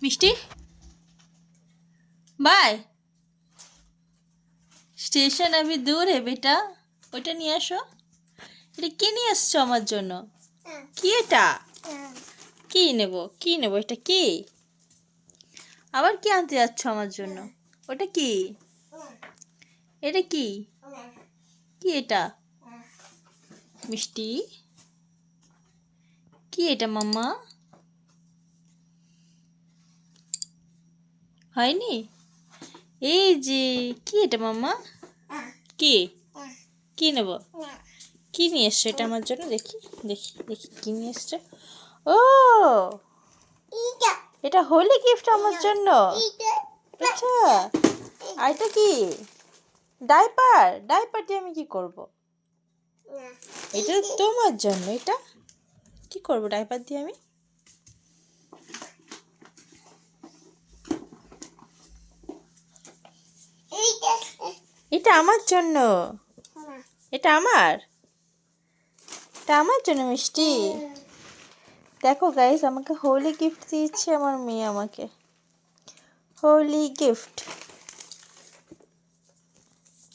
মিষ্টি bye station अभी दूर है बेटा ওটা নিয়ে আসো এটা কি নিয়ে আসছো আমার জন্য কি এটা কি নেব এটা কি আবার কি আনতে যাচ্ছ আমার জন্য ওটা কি এটা কি কি এটা মিষ্টি কি এটা মাম্মা হয়নি এই যে কি এটা মাম্মা কি কি নেব কি নিয়ে এসছো এটা আমার জন্য দেখি দেখি দেখি কি নিয়ে এসছো ও এটা হোলি গিফট আমার জন্য আচ্ছা আর এটা কি ডাইপার ডাইপার দিয়ে আমি কি করব এটা তোমার জন্য এটা কি করব ডাইপার দিয়ে আমি এটা আমার জন্য এটা আমার জন্য মিষ্টি দেখো গাইস আমাকে হোলি গিফট দিয়েছে আমার মেয়ে আমাকে হোলি গিফট